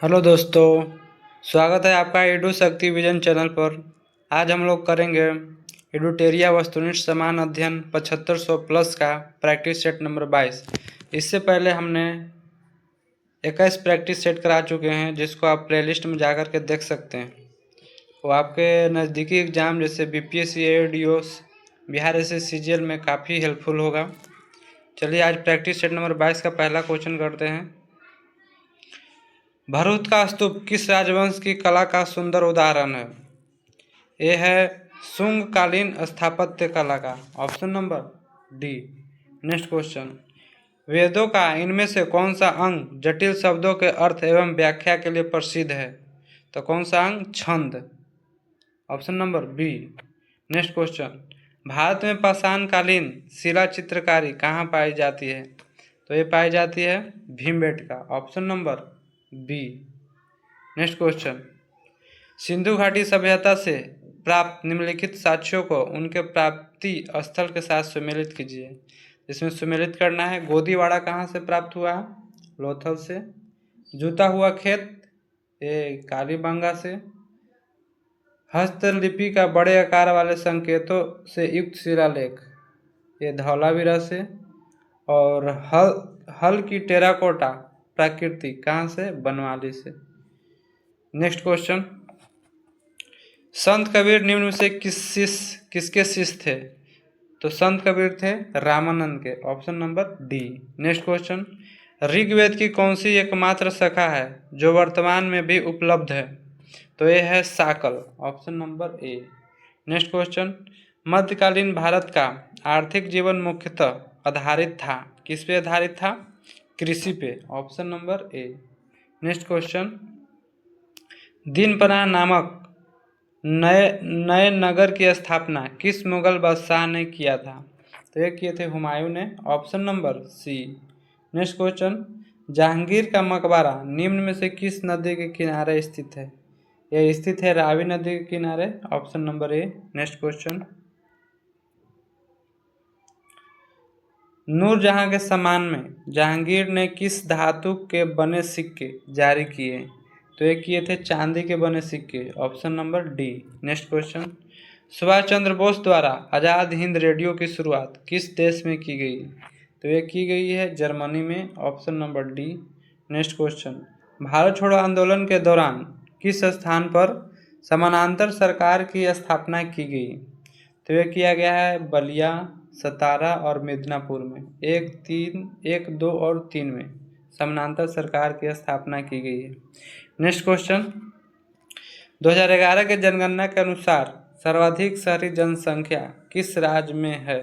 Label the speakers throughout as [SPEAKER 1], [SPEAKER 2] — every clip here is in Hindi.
[SPEAKER 1] हेलो दोस्तों, स्वागत है आपका एडू शक्ति विजन चैनल पर। आज हम लोग करेंगे एडुटेरिया वस्तुनिष्ठ समान अध्ययन 7500 प्लस का प्रैक्टिस सेट नंबर 22। इससे पहले हमने 21 प्रैक्टिस सेट करा चुके हैं, जिसको आप प्लेलिस्ट में जाकर के देख सकते हैं। वो आपके नज़दीकी एग्ज़ाम जैसे बीपीएससी, एडीओस, बिहार एसएससीजीएल में काफ़ी हेल्पफुल होगा। चलिए आज प्रैक्टिस सेट नंबर 22 का पहला क्वेश्चन करते हैं। भरूच का स्तूप किस राजवंश की कला का सुंदर उदाहरण है? ये है शुंग कालीन स्थापत्य कला का। Option number D. Next question, वेदों का इनमें से कौन सा अंग जटिल शब्दों के अर्थ एवं व्याख्या के लिए प्रसिद्ध है? तो कौन सा अंग? छंद। Option number B. Next question, Bharat में पाषाणकालीन शिला चित्रकारी कहाँ पाई जाती है? तो ये पाई जाती है Bhimbetka. Option number B. Next question, Sindhu घाटी सभ्यता से प्राप्त निम्नलिखित साक्ष्यों को उनके प्राप्ति स्थल के साथ सुमेलित कीजिए। इसमें सुमेलित करना है। गोदीवाड़ा कहाँ से प्राप्त हुआ है? लोथल से। जूता हुआ खेत, ये कालीबंगा से। हस्तलिपि का बड़े आकार वाले संकेतों से युक्त शिलालेख, ये धौलावीरा से। और हल की टेराकोटा प्राकृति कहाँ से? बनवाली से। नेक्स्ट क्वेश्चन, संत कबीर निम्न में से किसके शिष्य थे? तो संत कबीर थे रामानंद के। Option number D. Next question, Rigveda की कौन सी एकमात्र शाखा है जो वर्तमान में भी उपलब्ध है? तो ये है Shakala. Option number A. Next question, मध्यकालीन भारत का आर्थिक जीवन मुख्यतः आधारित था, किस पे आधारित था? कृषि पे। Option number A. Next question, दीनपना नामक नए नगर की स्थापना किस मुगल बादशाह ने किया था? तो ये किए थे हुमायूं ने। Option number C. Next question, Jahangir का मकबरा निम्न में से किस नदी के किनारे स्थित है? यह स्थित है रावी नदी के किनारे। Option number A. Next question, Noorjahan के सम्मान में जहांगीर ने किस धातु के बने सिक्के जारी किए? तो ये किए थे चांदी के बने सिक्के। Option number D. Next question, Subhash Chandra Bose द्वारा आज़ाद हिंद रेडियो की शुरुआत किस देश में की गई? तो ये की गई है जर्मनी में। Option number D. Next question, Bharat छोड़ो आंदोलन के दौरान किस स्थान पर समानांतर सरकार की स्थापना की गई? तो ये किया गया है बलिया, सतारा और मिदनापुर में। 1, 2 और 3 में समानांतर सरकार की स्थापना की गई है। नेक्स्ट क्वेश्चन, 2011 के जनगणना के अनुसार सर्वाधिक शहरी जनसंख्या किस राज्य में है?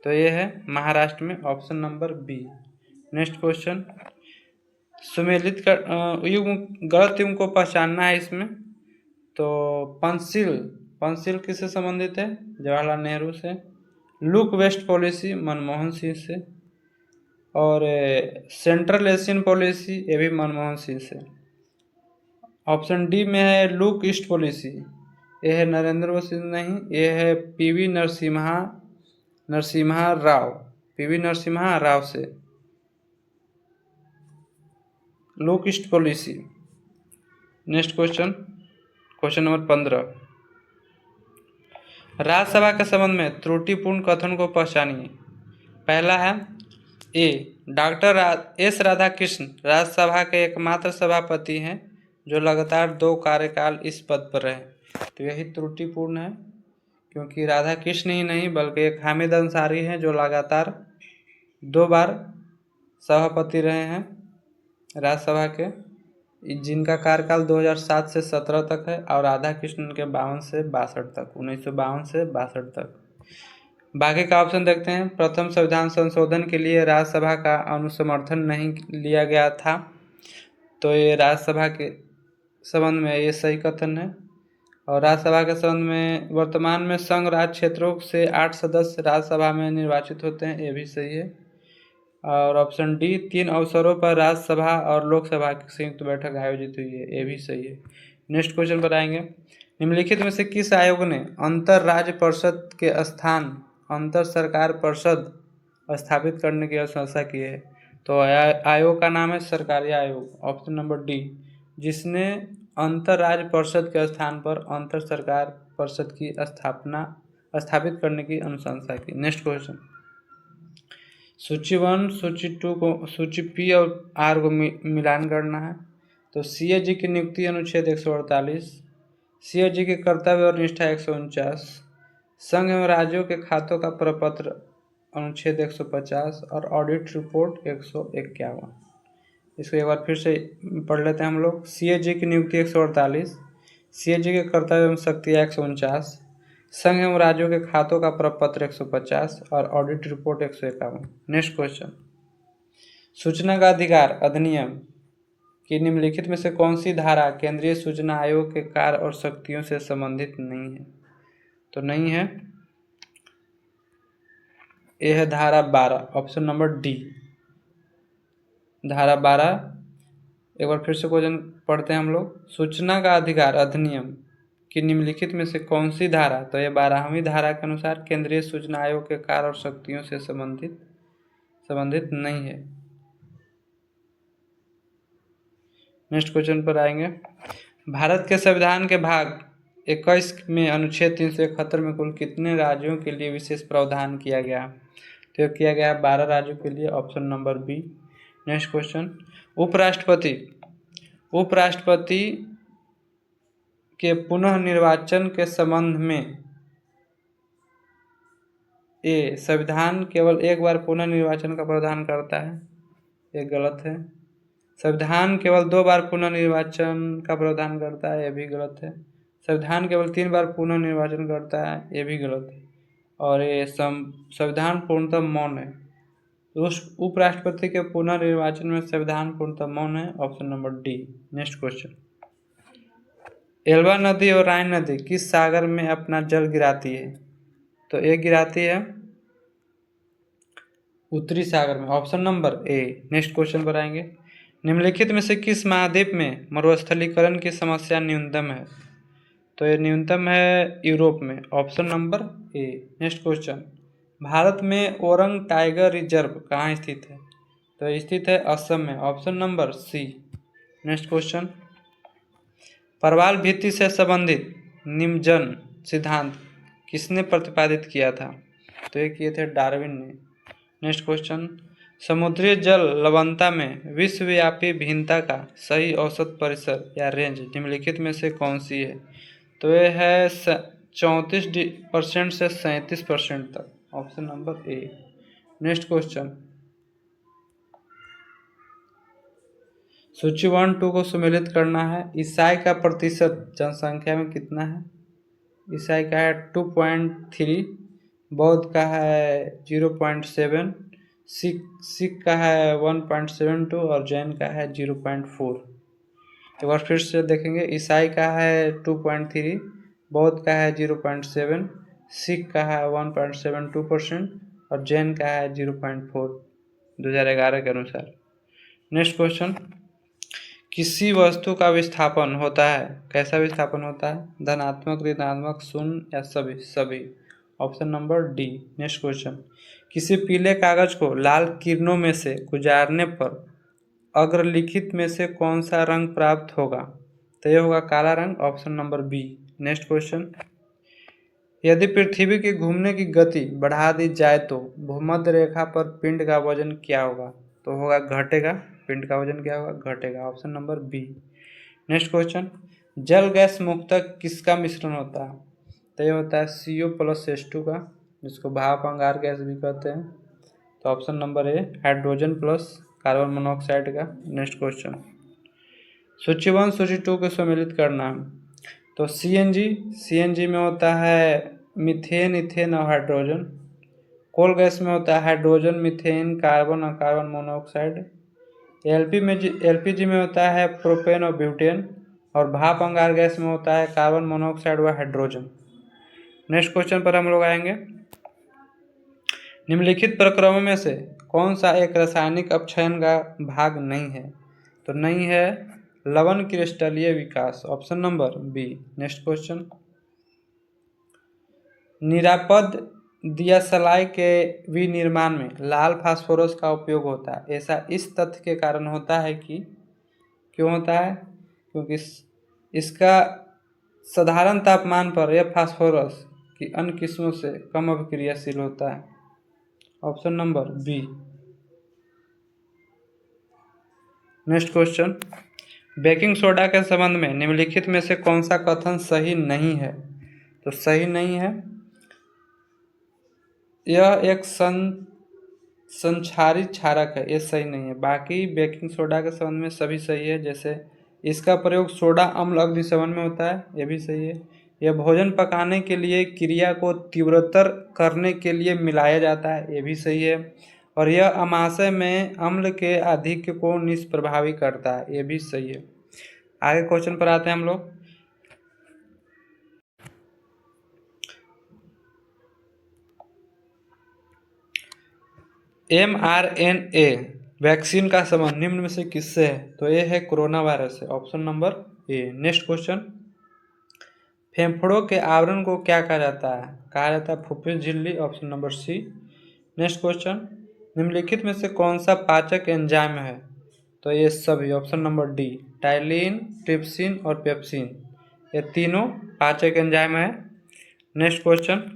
[SPEAKER 1] तो ये है महाराष्ट्र में। Option number B. Next question, सुमेलित कर युग्म गलत युग्म को पहचानना है इसमें। तो पंचशील किससे संबंधित है? जवाहरलाल नेहरू से। Look west policy Manmohan Singh से। और सेंट्रल एशियन पॉलिसी ये भी मनमोहन सिंह से। ऑप्शन डी में है लुक ईस्ट पॉलिसी, ये है नरेंद्र सिंह नहीं, ये है पीवी नरसिम्हा राव से। Look east policy. Next question, question number 15, Rajya Sabha के संबंध में त्रुटिपूर्ण कथन को पहचानिए। पहला है ए, डॉक्टर एस राधाकृष्ण राज्यसभा के एकमात्र सभापति हैं जो लगातार 2 कार्यकाल इस पद पर रहे। तो यही त्रुटिपूर्ण है, क्योंकि राधाकृष्ण ही नहीं बल्कि एक हामिद अंसारी हैं जो लगातार 2 बार सभापति रहे हैं राज्यसभा के, जिनका कार्यकाल 2007 से 17 तक है। और राधाकृष्णन के 52 से 62 तक, 1952 से 62 तक। बाकी का ऑप्शन देखते हैं। प्रथम संविधान संशोधन के लिए राज्यसभा का अनुसमर्थन नहीं लिया गया था। तो ये राज्यसभा के संबंध में ये सही कथन है। और राज्यसभा के संबंध में वर्तमान में संघ राज्य क्षेत्रों से 8 सदस्य राज्यसभा में निर्वाचित होते हैं, ये भी सही है। और ऑप्शन डी, 3 अवसरों पर राज्यसभा और लोकसभा की संयुक्त बैठक आयोजित हुई है, ये भी सही है। नेक्स्ट क्वेश्चन पर आएंगे, निम्नलिखित में से किस आयोग ने अंतर राज्य परिषद के स्थान अंतर सरकार परिषद स्थापित करने की अनुशंसा की है? तो आयोग का नाम है सरकारी आयोग। ऑप्शन नंबर डी, जिसने अंतर राज्य परिषद के स्थान पर अंतर सरकार परिषद की स्थापित करने की अनुशंसा की। नेक्स्ट क्वेश्चन, सूची 1 सूची 2 को सूची पी और आर को मिलान करना है। तो सीएजी की नियुक्ति अनुच्छेद 148, सीएजी के कर्तव्य और निष्ठा 149, संघ एवं राज्यों के खातों का प्रपत्र अनुच्छेद 150 और ऑडिट रिपोर्ट 151। इसको एक बार फिर से पढ़ लेते हैं हम लोग। सीएजी की नियुक्ति 148, सीएजी के कर्तव्य एवं शक्तियाँ 149, संघ एवं राज्यों के खातों का प्रपत्र 150 और ऑडिट रिपोर्ट 151। नेक्स्ट क्वेश्चन, सूचना का अधिकार अधिनियम की निम्नलिखित में से कौन सी धारा केंद्रीय सूचना आयोग के कार्य और शक्तियों से संबंधित नहीं है? तो नहीं है, यह है धारा 12, ऑप्शन नंबर डी, धारा 12। एक बार फिर से क्वेश्चन पढ़ते हैं हम लोग। सूचना का अधिकार अधिनियम की निम्नलिखित में से कौन सी धारा, तो ये 12वीं धारा के अनुसार केंद्रीय सूचना आयोग के कार्य और शक्तियों से संबंधित नहीं है। नेक्स्ट क्वेश्चन पर आएंगे। भारत के संविधान के भाग 21 में अनुच्छेद 371 में कुल कितने राज्यों के लिए विशेष प्रावधान किया गया? तो किया गया 12 राज्यों के लिए, option number B. Next question, उपराष्ट्रपति के पुनः निर्वाचन के संबंध में ए संविधान केवल एक बार पुनः निर्वाचन का प्रावधान करता है, ये गलत है। संविधान केवल 2 बार पुनः निर्वाचन का प्रावधान करता है, ये भी गलत है। संविधान केवल 3 बार पुनः निर्वाचन करता है, ये भी गलत है। और ये संविधान पूर्णतः मौन है। उस उपराष्ट्रपति के पुनः निर्वाचन में संविधान पूर्णतः मौन है, option number D. Next question, Elba नदी और राइन नदी किस सागर में अपना जल गिराती है? तो ये गिराती है उत्तरी सागर में, option number A. Next question पर आएंगे। निम्नलिखित में से किस महाद्वीप में मरुस्थलीकरण की समस्या न्यूनतम है? तो ये न्यूनतम है यूरोप में, option number A. Next question, Bharat में ओरंग टाइगर रिजर्व कहाँ स्थित है? तो स्थित है असम में, option number C. Next question, प्रवाल भित्ति से संबंधित निमज्जन सिद्धांत किसने प्रतिपादित किया था? तो ये किए थे डार्विन ने। नेक्स्ट क्वेश्चन, समुद्री जल लवणता में विश्वव्यापी भिन्नता का सही औसत परिसर या रेंज निम्नलिखित में से कौन सी है? तो ये है 34% से 37% तक, option number A. Next question, सूची 1 2 को सम्मिलित करना है। ईसाई का प्रतिशत जनसंख्या में कितना है? ईसाई का है 2.3, बौद्ध का है 0.7, सिख का है 1.72 और जैन का है 0.4। एक बार फिर से देखेंगे। ईसाई का है 2.3, बौद्ध का है 0.7, सिख का है 1.72% और जैन का है 0.4 2011 के अनुसार। नेक्स्ट क्वेश्चन, किसी वस्तु का विस्थापन होता है, कैसा विस्थापन होता है? धनात्मक, ऋणात्मक, शून्य या सभी, option number D. Next question, किसी पीले कागज को लाल किरणों में से गुजारने पर अग्रलिखित में से कौन सा रंग प्राप्त होगा? तो यह होगा काला रंग, option number B. Next question, यदि पृथ्वी की घूमने की गति बढ़ा दी जाए तो भूमध्य रेखा पर पिंड का वजन क्या होगा? तो होगा घटेगा। पिंड का वजन क्या होगा? घटेगा, option number B. Next question, जल गैस मुक्तक किसका मिश्रण होता है? तो ये होता है CO+H2 का, जिसको भाप अंगार गैस भी कहते हैं। तो ऑप्शन नंबर ए, हाइड्रोजन प्लस कार्बन मोनोऑक्साइड का। नेक्स्ट क्वेश्चन, सूची 1 सूची 2 को सम्मिलित करना है। तो CNG में होता है मीथेन, इथेन और हाइड्रोजन। कोल गैस में होता है हाइड्रोजन, मीथेन, कार्बन और कार्बन मोनोऑक्साइड। LPG में होता है प्रोपेन और ब्यूटेन। और भाप अंगार गैस में होता है कार्बन मोनोऑक्साइड व हाइड्रोजन। नेक्स्ट क्वेश्चन पर हम लोग आएंगे। निम्नलिखित प्रक्रमों में से कौन सा एक रासायनिक अपक्षयन का भाग नहीं है? तो नहीं है लवण क्रिस्टलीय विकास, option number B. Next question, निरापद दियासलाई के विनिर्माण में लाल फास्फोरस का उपयोग होता है, ऐसा इस तथ्य के कारण होता है कि क्यों होता है क्योंकि इसका साधारण तापमान पर यह फास्फोरस की अन्य किस्मों से कम अभिक्रियाशील होता है। Option number B. Next question, baking soda के संबंध में निम्नलिखित में से कौन सा कथन सही नहीं है? तो सही नहीं है, यह एक संक्षारित क्षारक है, ये सही नहीं है। बाकी बेकिंग सोडा के संबंध में सभी सही है, जैसे इसका प्रयोग सोडा अम्ल अग्निशमन में होता है, ये भी सही है। यह भोजन पकाने के लिए क्रिया को तीव्रतर करने के लिए मिलाया जाता है, ये भी सही है। और यह अमाशय में अम्ल के आधिक्य को निष्प्रभावी करता है, ये भी सही है। आगे क्वेश्चन पर आते हैं हम लोग। mRNA वैक्सीन का संबंध निम्न में से किससे है? तो ये है कोरोना वायरस से, option number A. Next question, फेफड़ों के आवरण को क्या कहा जाता है? कहा जाता है फुफ्फुस झिल्ली, option number C. Next question, निम्नलिखित में से कौन सा पाचक एंजाइम है? तो ये सभी, option number D, ptyalin, trypsin और पेप्सिन, ये तीनों पाचक एंजाइम है। नेक्स्ट क्वेश्चन,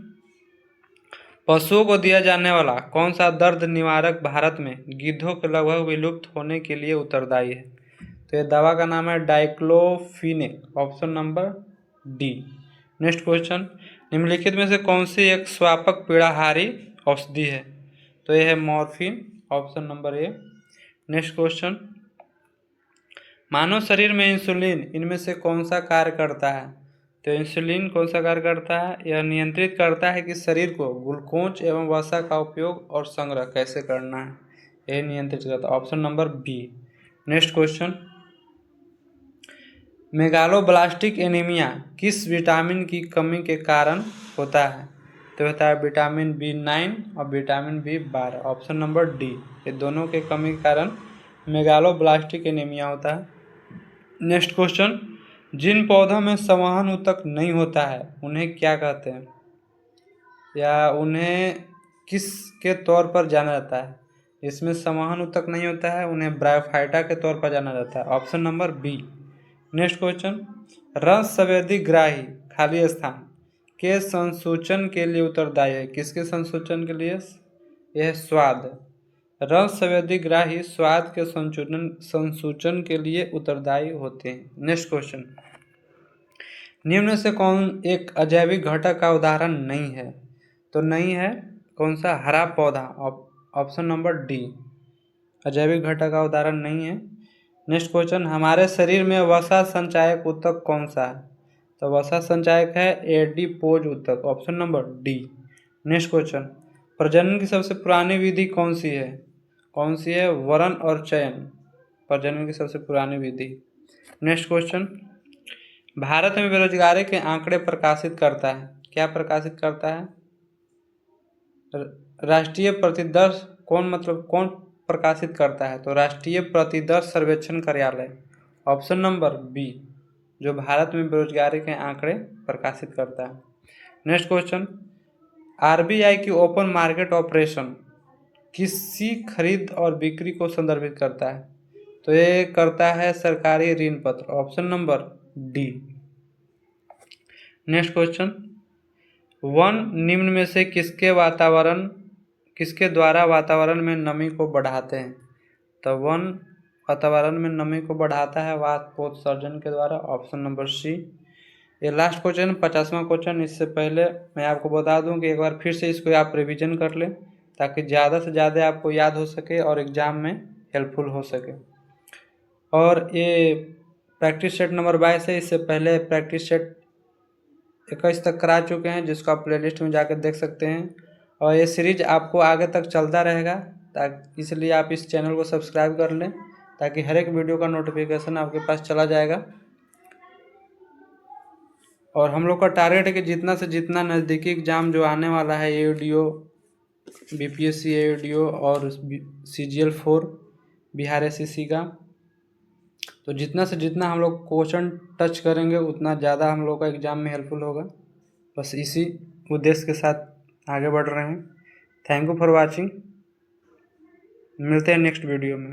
[SPEAKER 1] पशुओं को दिया जाने वाला कौन सा दर्द निवारक भारत में गिद्धों के लगभग विलुप्त होने के लिए उत्तरदायी है? तो ये दवा का नाम है diclofenac, option number D. Next question, निम्नलिखित में से कौन सी एक स्वापक पीड़ाहारी औषधि है? तो यह है morphine, option number A. Next question, मानव शरीर में इंसुलिन इनमें से कौन सा कार्य करता है? तो इंसुलिन कौन सा कार्य करता है? यह नियंत्रित करता है कि शरीर को ग्लूकोज एवं वसा का उपयोग और संग्रह कैसे करना है, यह नियंत्रित करता है, option number B. Next question, megaloblastic anaemia किस विटामिन की कमी के कारण होता है? तो होता है विटामिन B9 और vitamin B12, option number D. ये दोनों के कमी के कारण मेगालोब्लास्टिक एनीमिया होता है। नेक्स्ट क्वेश्चन, जिन पौधों में संवहन ऊतक नहीं होता है उन्हें क्या कहते हैं, या उन्हें किस के तौर पर जाना जाता है? इसमें संवहन ऊतक नहीं होता है, उन्हें ब्रायोफाइटा के तौर पर जाना जाता है, option number B. Next question, रस संवेदी ग्राही खाली स्थान के संसूचन के लिए उत्तरदायी है, किसके संसूचन के लिए? यह स्वाद, रस संवेदी ग्राही स्वाद के संसूचन के लिए उत्तरदायी होते हैं। नेक्स्ट क्वेश्चन, निम्न से कौन एक अजैविक घटक का उदाहरण नहीं है? तो नहीं है, कौन सा? हरा पौधा, ऑप्शन नंबर डी, अजैविक घटक का उदाहरण नहीं है। नेक्स्ट क्वेश्चन, हमारे शरीर में वसा संचायक ऊतक कौन सा है? तो वसा संचायक है एडिपोज ऊतक, option number D. Next question, प्रजनन की सबसे पुरानी विधि कौन सी है? कौन सी है? वरण और चयन, प्रजनन की सबसे पुरानी विधि। नेक्स्ट क्वेश्चन, भारत में बेरोजगारी के आंकड़े प्रकाशित करता है, क्या प्रकाशित करता है? राष्ट्रीय प्रतिदर्श कौन प्रकाशित करता है? तो राष्ट्रीय प्रतिदर्श सर्वेक्षण कार्यालय, ऑप्शन नंबर बी, जो भारत में बेरोजगारी के आंकड़े प्रकाशित करता है। नेक्स्ट क्वेश्चन, आरबीआई की ओपन मार्केट ऑपरेशन किसी खरीद और बिक्री को संदर्भित करता है? तो ये करता है सरकारी ऋण पत्र, option number D. Next question, one निम्न में से किसके द्वारा वातावरण में नमी को बढ़ाते हैं? तो वन वातावरण में नमी को बढ़ाता है वाष्पोत्सर्जन के द्वारा, ऑप्शन नंबर सी। ये लास्ट क्वेश्चन 50वां क्वेश्चन। इससे पहले मैं आपको बता दूं कि एक बार फिर से इसको आप रिवीजन कर लें ताकि ज़्यादा से ज़्यादा आपको याद हो सके और एग्ज़ाम में हेल्पफुल हो सके। और ये प्रैक्टिस सेट नंबर 22 है, इससे पहले प्रैक्टिस सेट 21 तक करा चुके हैं, जिसको आप प्लेलिस्ट में जाकर देख सकते हैं। और ये सीरीज आपको आगे तक चलता रहेगा, ताकि इसलिए आप इस चैनल को सब्सक्राइब कर लें ताकि हर एक वीडियो का नोटिफिकेशन आपके पास चला जाएगा। और हम लोग का टारगेट है कि जितना से जितना नज़दीकी एग्ज़ाम जो आने वाला है, AUDO, BPSC AUDO और CGL 4 बिहार SSC का, तो जितना से जितना हम लोग क्वेश्चन टच करेंगे उतना ज़्यादा हम लोग का एग्ज़ाम में हेल्पफुल होगा। बस इसी उद्देश्य के साथ आगे बढ़ रहे हैं। थैंक यू फॉर वाचिंग, मिलते हैं नेक्स्ट वीडियो में।